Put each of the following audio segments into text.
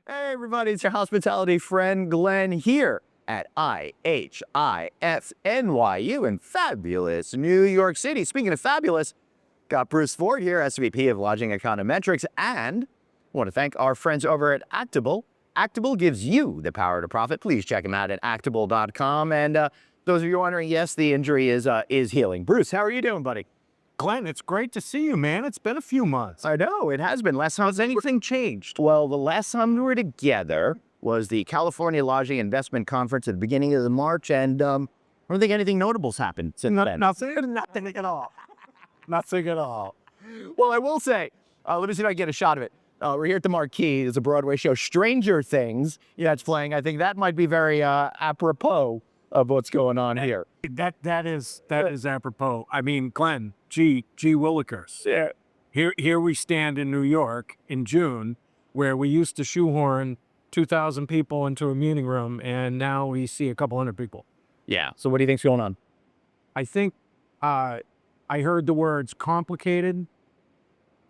Hey everybody, it's your hospitality friend Glenn here at IHIF-NYU in fabulous New York City. Speaking of fabulous, got Bruce Ford here, SVP of Lodging Econometrics, and I want to thank our friends over at Actable. Actable gives you the power to profit. Please check them out at actable.com. And those of you wondering, yes, the injury is healing. Bruce, how are you doing, buddy? Glenn, it's great to see you, man. It's been a few months. I know, it has been. Last time, Has anything changed? well, the last time we were together was the California Lodging Investment Conference at the beginning of the March, and I don't think anything notable's happened since then. Nothing at all. Nothing at all. Well, I will say, let me see if I can get a shot of it. We're here at the Marquee. There's a Broadway show, Stranger Things. Yeah, it's playing. I think that might be very apropos of what's going on here. That is apropos. I mean, Glenn, gee willikers. Yeah. Here we stand in New York in June, where we used to shoehorn 2,000 people into a meeting room, and now we see a couple hundred people. Yeah. So what do you think's going on? I think I heard the words complicated,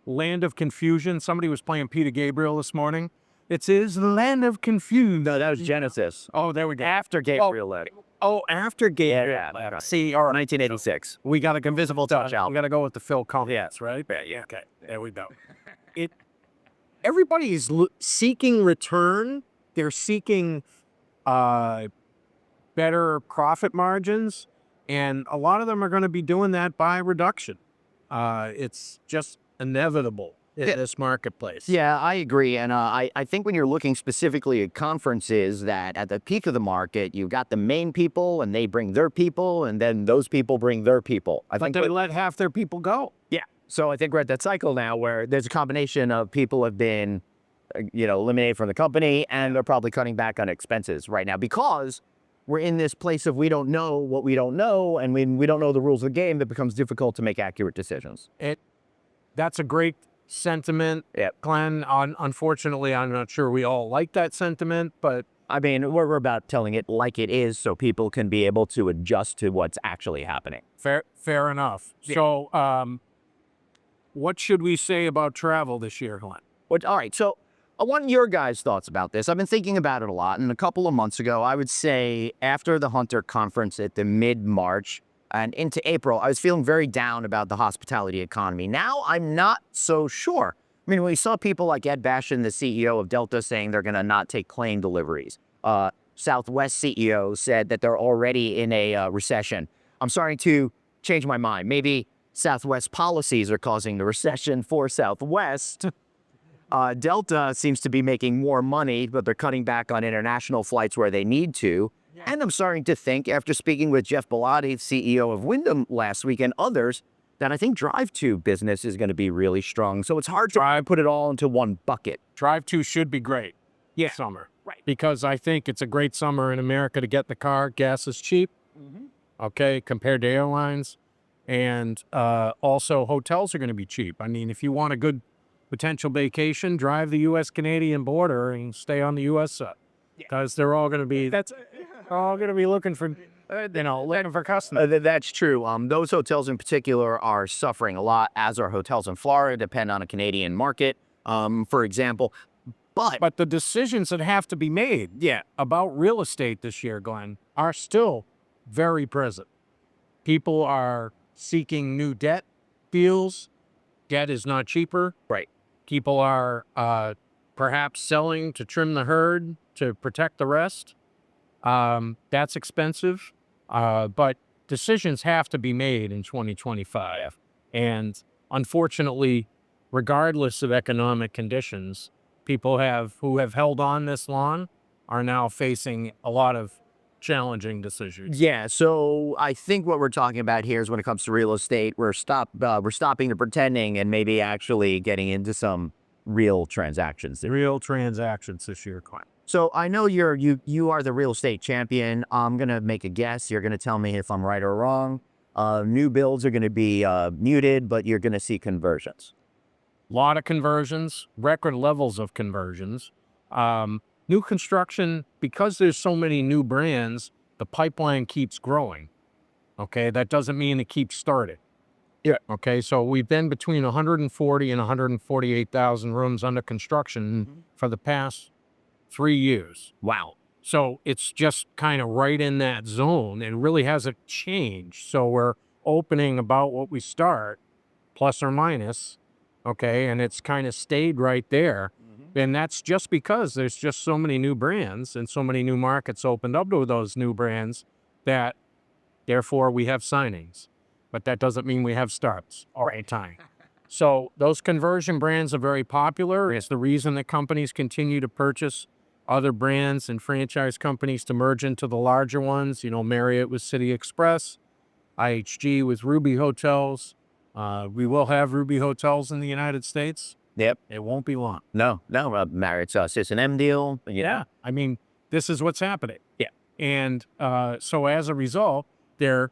land of confusion. Somebody was playing Peter Gabriel this morning. It is the land of confusion. No, that was Genesis. Oh, there we go. After Gabriel led. Oh, after Gabriel. Yeah. See, all right. 1986. We got to Invisible Touch We album. got to go with the Phil Collins, right? Yeah. Okay. There we go. Everybody is seeking return. They're seeking better profit margins, and a lot of them are going to be doing that by reduction. It's just inevitable in this marketplace. Yeah, I agree. And I think when you're looking specifically at conferences, that at the peak of the market, you've got the main people and they bring their people, and then those people bring their people. I think But they let half their people go. yeah. So I think we're at that cycle now where there's a combination of people have been, eliminated from the company, and they're probably cutting back on expenses right now because we're in this place of we don't know what we don't know, and when we don't know the rules of the game, it becomes difficult to make accurate decisions. That's a great sentiment, Glenn. Unfortunately, I'm not sure we all like that sentiment, but I mean, we're about telling it like it is so people can be able to adjust to what's actually happening. fair enough. Yeah. So, what should we say about travel this year, Glenn? All right, so I want your guys' thoughts about this. I've been thinking about it a lot, and a couple of months ago, I would say after the Hunter conference at the mid-March and into April, I was feeling very down about the hospitality economy. Now, I'm not so sure. I mean, we saw people like Ed Bastian, the CEO of Delta, saying they're going to not take plane deliveries. Southwest CEO said that they're already in a recession. I'm starting to change my mind. Maybe Southwest policies are causing the recession for Southwest. Delta seems to be making more money, but they're cutting back on international flights where they need to. Yeah. And I'm starting to think, after speaking with Jeff Bellotti, CEO of Wyndham last week, and others, that I think drive-to business is going to be really strong. So it's hard to put it all into one bucket. Drive-to should be great. Yeah. Summer. Right. Because I think it's a great summer in America to get the car. Gas is cheap, okay, compared to airlines. And also, hotels are going to be cheap. I mean, if you want a good potential vacation, drive the U.S.-Canadian border and stay on the U.S. side. Because they're all going to be looking for, looking for customers. That's true. Those hotels in particular are suffering a lot, as are hotels in Florida, depend on a Canadian market, for example. But the decisions that have to be made about real estate this year, Glenn, are still very present. People are seeking new debt deals. Debt is not cheaper. Right. People are perhaps selling to trim the herd to protect the rest. That's expensive. But decisions have to be made in 2025. And unfortunately, regardless of economic conditions, people who have held on this long are now facing a lot of challenging decisions. Yeah, so I think what we're talking about here is when it comes to real estate, we're stopping the pretending and maybe actually getting into some real transactions. Real transactions this year, Glenn. So I know you are the real estate champion. I'm gonna make a guess. You're gonna tell me if I'm right or wrong. New builds are gonna be muted, but you're gonna see conversions. A lot of conversions, record levels of conversions. New construction, because there's so many new brands, the pipeline keeps growing. Okay, that doesn't mean it keeps starting. Yeah. Okay, so we've been between 140 and 148,000 rooms under construction for the past 3 years. Wow. So it's just kind of right in that zone and really hasn't changed. So we're opening about what we start, plus or minus, okay? And it's kind of stayed right there. And that's just because there's just so many new brands and so many new markets opened up to those new brands that therefore we have signings. But that doesn't mean we have starts all the time. So those conversion brands are very popular. It's the reason that companies continue to purchase other brands and franchise companies to merge into the larger ones. You know, Marriott with City Express, IHG with Ruby Hotels. We will have Ruby Hotels in the United States. Yep. It won't be long. No. Marriott's M deal. Yeah. I mean, this is what's happening. Yeah. And so as a result, they're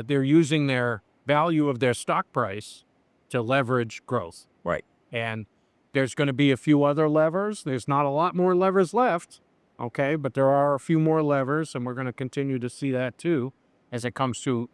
using their value of their stock price to leverage growth. Right. And there's going to be a few other levers. There's not a lot more levers left, okay? But there are a few more levers, and we're going to continue to see that too as it comes to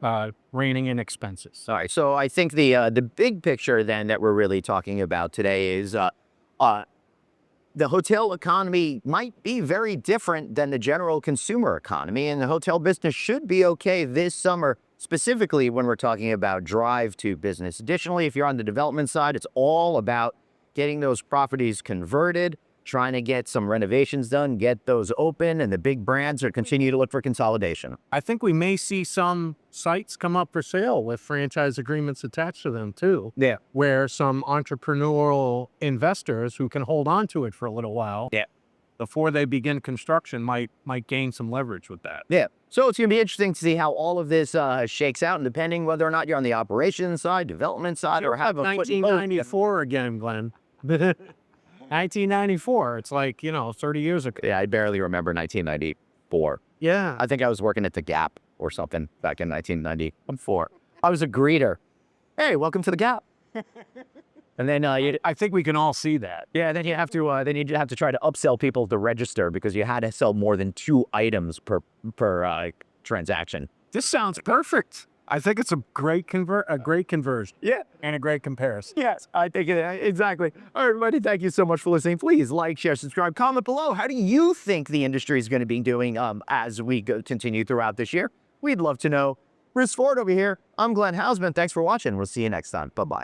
reining in expenses. All right. So I think the big picture then that we're really talking about today is the hotel economy might be very different than the general consumer economy, and the hotel business should be okay this summer, specifically when we're talking about drive to business. Additionally, if you're on the development side, it's all about getting those properties converted, trying to get some renovations done, get those open, and the big brands are continue to look for consolidation. I think we may see some sites come up for sale with franchise agreements attached to them too. Yeah. Where some entrepreneurial investors who can hold on to it for a little while. Yeah. Before they begin construction might gain some leverage with that. Yeah. So it's going to be interesting to see how all of this shakes out, and depending whether or not you're on the operations side, development side, or have a foot in both. 1994 again, Glenn. 1994. It's like, 30 years ago. Yeah, I barely remember 1994. Yeah. I think I was working at the Gap or something back in 1994. I was a greeter. Hey, welcome to the Gap. And then I think we can all see that. yeah, then you have to try to upsell people to register because you had to sell more than 2 items per transaction. This sounds perfect. I think it's a great conversion. Yeah. And a great comparison. Yes, I think exactly. All right, everybody, thank you so much for listening. Please like, share, subscribe, comment below. How do you think the industry is going to be doing as we continue throughout this year? We'd love to know. Bruce Ford over here. I'm Glenn Hausman. Thanks for watching. We'll see you next time. Bye-bye.